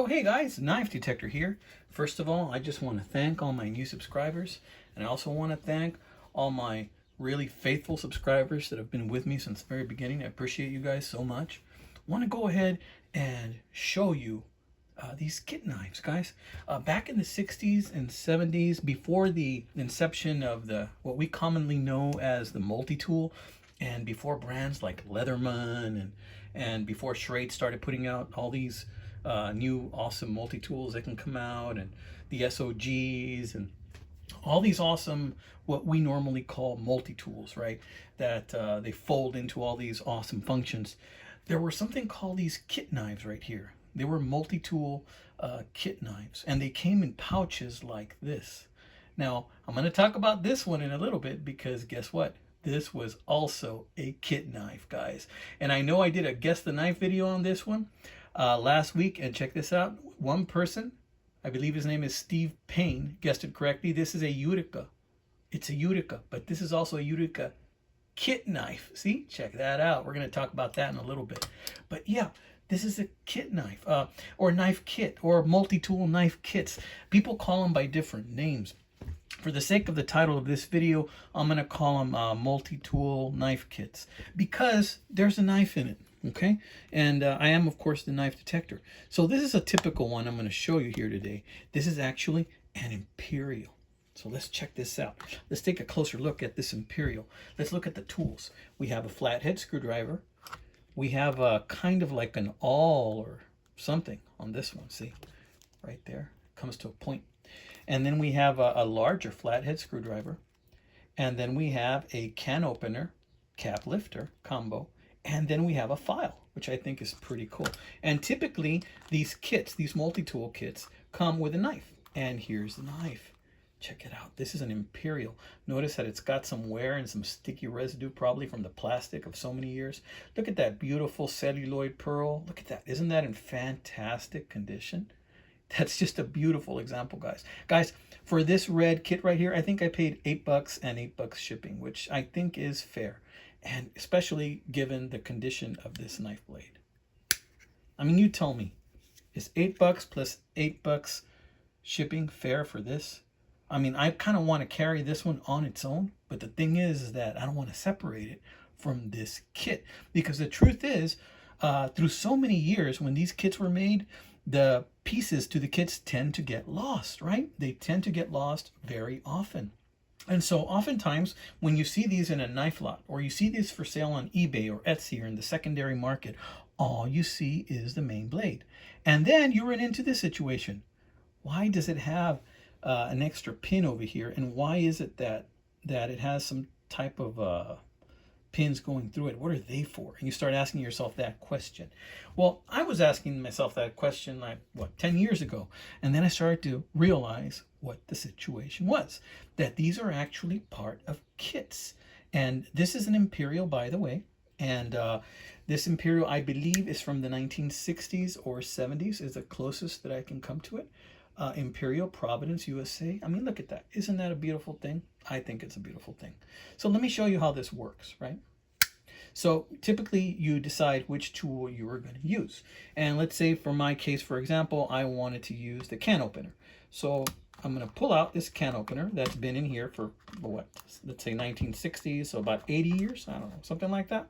Oh, hey guys, Knife Detector here. First of all, I just want to thank all my new subscribers, and I also want to thank all my really faithful subscribers that have been with me since the very beginning. I appreciate you guys so much. I want to go ahead and show you these kit knives, guys. Back in the 60s and 70s, before the inception of the what we commonly know as the multi-tool, and before brands like Leatherman and before Schrade started putting out all these new awesome multi-tools that can come out, and the SOGs and all these awesome what we normally call multi-tools, right? That they fold into all these awesome functions. There were something called these kit knives right here. They were multi-tool kit knives, and they came in pouches like this. Now, I'm going to talk about this one in a little bit because guess what? This was also a kit knife, guys. And I know I did a Guess the Knife video on this one last week, and check this out. One person, I believe his name is Steve Payne, guessed it correctly. This is a Utica. It's a Utica, but this is also a Utica kit knife. See, check that out. We're going to talk about that in a little bit. But yeah, this is a kit knife, or knife kit, or multi-tool knife kits. People call them by different names. For the sake of the title of this video, I'm going to call them multi-tool knife kits because there's a knife in it, okay? And I am, of course, the knife detector. So this is a typical one I'm going to show you here today. This is actually an Imperial. So let's check this out. Let's take a closer look at this Imperial. Let's look at the tools. We have a flathead screwdriver. We have a kind of like an awl or something on this one. See, right there, comes to a point. And then we have a larger flathead screwdriver. And then we have a can opener, cap lifter combo. And then we have a file, which I think is pretty cool. And typically these kits, these multi-tool kits, come with a knife. And here's the knife. Check it out. This is an Imperial. Notice that it's got some wear and some sticky residue, probably from the plastic of so many years. Look at that beautiful celluloid pearl. Look at that. Isn't that in fantastic condition? That's just a beautiful example, guys. Guys, for this red kit right here, I think I paid $8 and $8 shipping, which I think is fair. And especially given the condition of this knife blade. I mean, you tell me, is $8 plus $8 shipping fair for this? I mean, I kind of want to carry this one on its own, but the thing is that I don't want to separate it from this kit, because the truth is, through so many years, when these kits were made, the pieces to the kits tend to get lost, right? They tend to get lost very often. And so oftentimes when you see these in a knife lot, or you see these for sale on eBay or Etsy or in the secondary market, all you see is the main blade. And then you run into this situation. Why does it have an extra pin over here, and why is it that it has some type of pins going through it? What are they for? And you start asking yourself that question. Well, I was asking myself that question like 10 years ago, and then I started to realize what the situation was, that these are actually part of kits. And this is an Imperial, by the way, and this Imperial, I believe, is from the 1960s or 70s, is the closest that I can come to it. Imperial, Providence, USA. I mean, look at that. Isn't that a beautiful thing? I think it's a beautiful thing. So let me show you how this works, right? So typically you decide which tool you are going to use. And let's say for my case, for example, I wanted to use the can opener. So I'm going to pull out this can opener that's been in here for what? Let's say 1960s, so about 80 years. I don't know, something like that.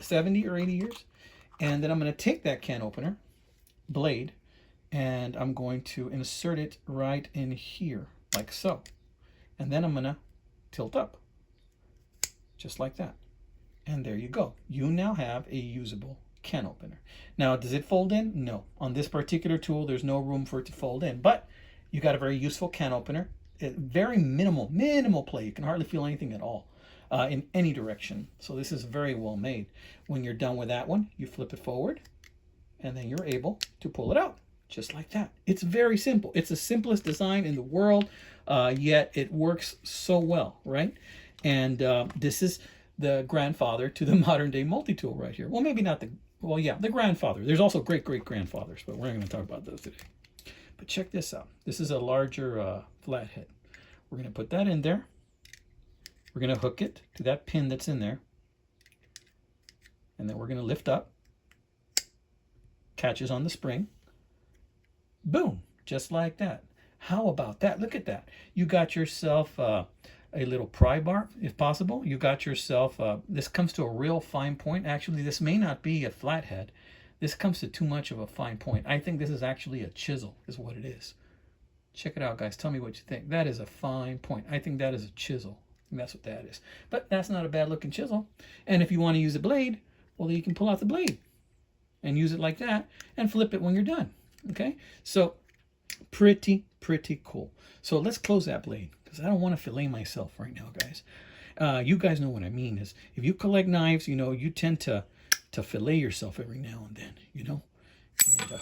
70 or 80 years. And then I'm going to take that can opener blade, and I'm going to insert it right in here, like so. And then I'm going to tilt up, just like that. And there you go. You now have a usable can opener. Now, does it fold in? No. On this particular tool, there's no room for it to fold in. But you got a very useful can opener. Very minimal play. You can hardly feel anything at all in any direction. So this is very well made. When you're done with that one, you flip it forward, and then you're able to pull it out. Just like that. It's very simple. It's the simplest design in the world, yet it works so well, right? And this is the grandfather to the modern day multi-tool right here. Well, maybe not the, well, yeah, the grandfather. There's also great-great-grandfathers, but we're not going to talk about those today. But check this out. This is a larger flathead. We're going to put that in there. We're going to hook it to that pin that's in there. And then we're going to lift up. Catches on the spring. Boom, just like that. How about that? Look at that. You got yourself a little pry bar, if possible. You got yourself, this comes to a real fine point. Actually, this may not be a flathead. This comes to too much of a fine point. I think this is actually a chisel, is what it is. Check it out, guys. Tell me what you think. That is a fine point. I think that is a chisel. And that's what that is. But that's not a bad looking chisel. And if you want to use a blade, well, you can pull out the blade and use it like that and flip it when you're done. Okay? So pretty cool. So let's close that blade because I don't want to fillet myself right now, guys. You guys know what I mean is if you collect knives, you know, you tend to fillet yourself every now and then, you know. And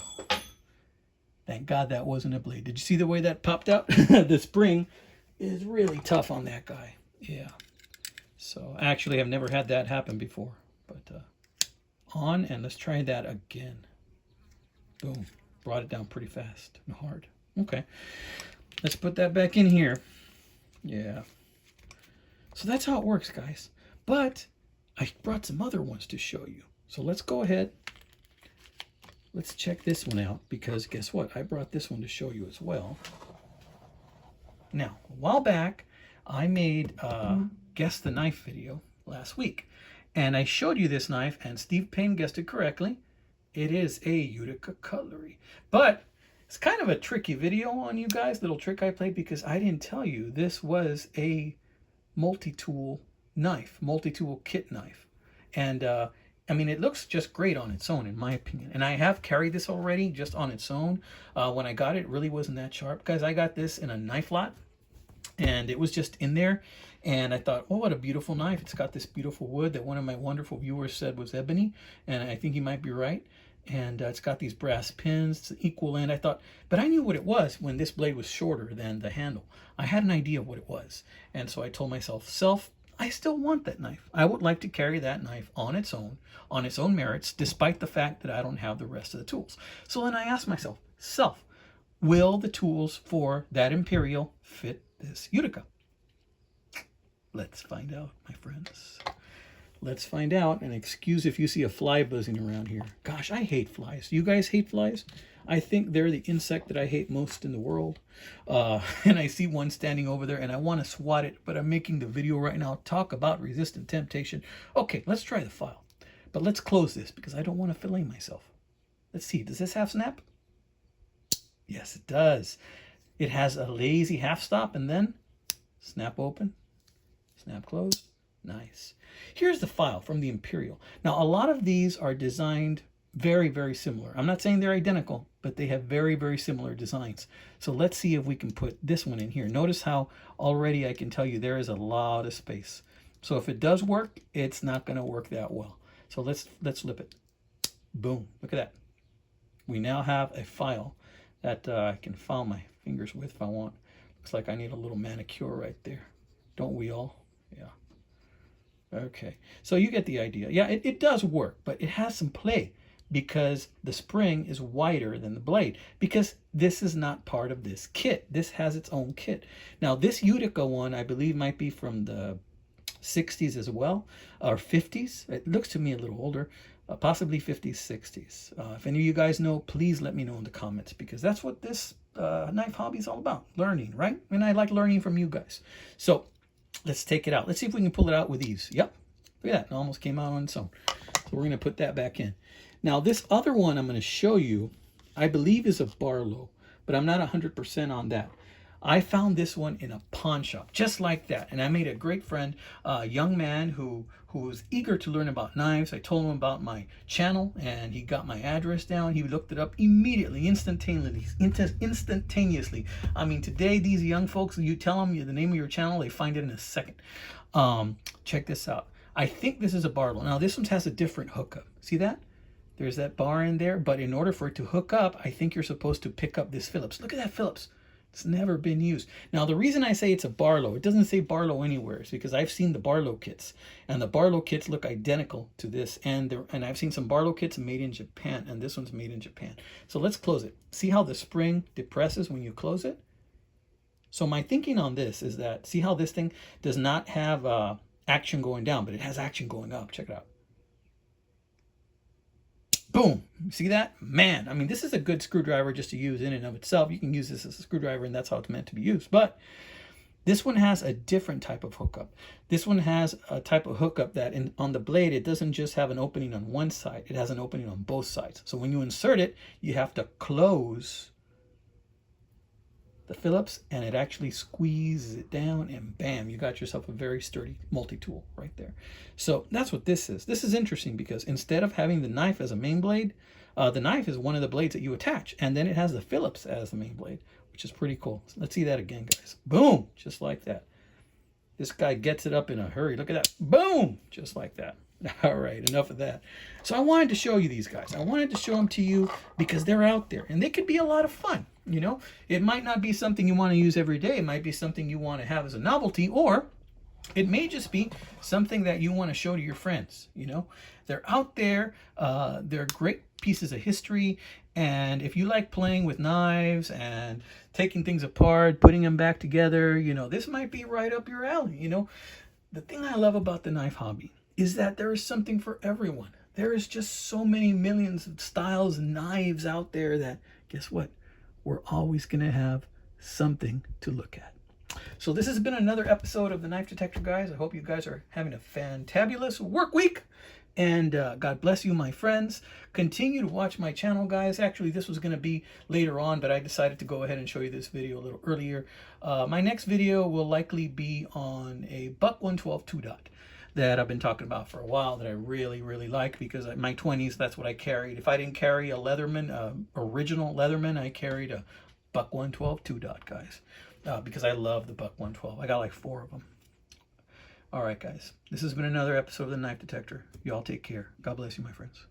thank God that wasn't a blade. Did you see the way that popped out? The spring is really tough on that guy. Yeah. So actually, I've never had that happen before. But on, and let's try that again. Boom. Brought it down pretty fast and hard. Okay. Let's put that back in here. Yeah. So that's how it works, guys. But I brought some other ones to show you. So let's go ahead. Let's check this one out because guess what? I brought this one to show you as well. Now, a while back, I made a Guess the Knife video last week. And I showed you this knife, and Steve Payne guessed it correctly. It is a Utica cutlery. But it's kind of a tricky video on you guys, little trick I played, because I didn't tell you this was a multi-tool knife, multi-tool kit knife. And I mean, it looks just great on its own, in my opinion. And I have carried this already just on its own. When I got it, it really wasn't that sharp. Guys, I got this in a knife lot, and it was just in there. And I thought, oh, what a beautiful knife. It's got this beautiful wood that one of my wonderful viewers said was ebony. And I think he might be right. And it's got these brass pins, it's an equal end. I thought, but I knew what it was when this blade was shorter than the handle. I had an idea of what it was. And so I told myself, I still want that knife. I would like to carry that knife on its own merits, despite the fact that I don't have the rest of the tools. So then I asked myself, will the tools for that Imperial fit this Utica? Let's find out, my friends. Let's find out, and excuse if you see a fly buzzing around here. Gosh, I hate flies. You guys hate flies? I think they're the insect that I hate most in the world. And I see one standing over there, and I want to swat it, but I'm making the video right now. Talk about resistant temptation. Okay, let's try the file. But let's close this, because I don't want to fillet myself. Let's see, does this half snap? Yes, it does. It has a lazy half stop, and then snap open, snap close. Nice. Here's the file from the Imperial. Now, a lot of these are designed very similar. I'm not saying they're identical, but they have very similar designs. So let's see if we can put this one in here. Notice how already I can tell you there is a lot of space. So if it does work, it's not going to work that well. So let's flip it. Boom. Look at that. We now have a file that I can file my fingers with if I want. Looks like I need a little manicure right there. Don't we all? Yeah. Okay, so you get the idea. Yeah, it does work, but it has some play because the spring is wider than the blade, because this is not part of this kit. This has its own kit. Now, this Utica one, I believe, might be from the 60s as well, or 50s. It looks to me a little older, possibly 50s, 60s. If any of you guys know, please let me know in the comments, because that's what this knife hobby is all about, learning, right? And I like learning from you guys. So let's take it out. Let's see if we can pull it out with ease. Yep. Look at that. It almost came out on its own. So we're going to put that back in. Now, this other one I'm going to show you, I believe is a Barlow, but I'm not 100% on that. I found this one in a pawn shop, just like that. And I made a great friend, a young man who was eager to learn about knives. I told him about my channel, and he got my address down. He looked it up immediately, instantaneously. I mean, today, these young folks, you tell them the name of your channel, they find it in a second. Check this out. I think this is a Barlow. Now, this one has a different hookup. See that? There's that bar in there, but in order for it to hook up, I think you're supposed to pick up this Phillips. Look at that Phillips. It's never been used. Now, the reason I say it's a Barlow, it doesn't say Barlow anywhere, is because I've seen the Barlow kits, and the Barlow kits look identical to this, and I've seen some Barlow kits made in Japan, and this one's made in Japan. So let's close it. See how the spring depresses when you close it? So my thinking on this is that, see how this thing does not have action going down, but it has action going up. Check it out. Boom. See that? Man, I mean, this is a good screwdriver just to use in and of itself. You can use this as a screwdriver, and that's how it's meant to be used. But this one has a different type of hookup. This one has a type of hookup that on the blade, it doesn't just have an opening on one side. It has an opening on both sides. So when you insert it, you have to close the Phillips, and it actually squeezes it down, and bam, you got yourself a very sturdy multi-tool right there. So that's what this is. This is interesting because instead of having the knife as a main blade, the knife is one of the blades that you attach, and then it has the Phillips as the main blade, which is pretty cool. So let's see that again, guys. Boom, just like that. This guy gets it up in a hurry. Look at that. Boom, just like that. All right, enough of that. So I wanted to show you these guys. I wanted to show them to you because they're out there and they could be a lot of fun. You know, it might not be something you want to use every day. It might be something you want to have as a novelty, or it may just be something that you want to show to your friends. You know, they're out there. They're great pieces of history. And if you like playing with knives and taking things apart, putting them back together, you know, this might be right up your alley. You know, the thing I love about the knife hobby is that there is something for everyone. There is just so many millions of styles and knives out there that, guess what? We're always going to have something to look at. So this has been another episode of the Knife Detector, guys. I hope you guys are having a fantabulous work week. And God bless you, my friends. Continue to watch my channel, guys. Actually, this was going to be later on, but I decided to go ahead and show you this video a little earlier. My next video will likely be on a Buck 112 2-dot that I've been talking about for a while that I really, really like, because in my 20s, that's what I carried. If I didn't carry a Leatherman, original Leatherman, I carried a Buck 112 2-dot, guys, because I love the Buck 112. I got like 4 of them. All right, guys, this has been another episode of the Knife Detector. Y'all take care. God bless you, my friends.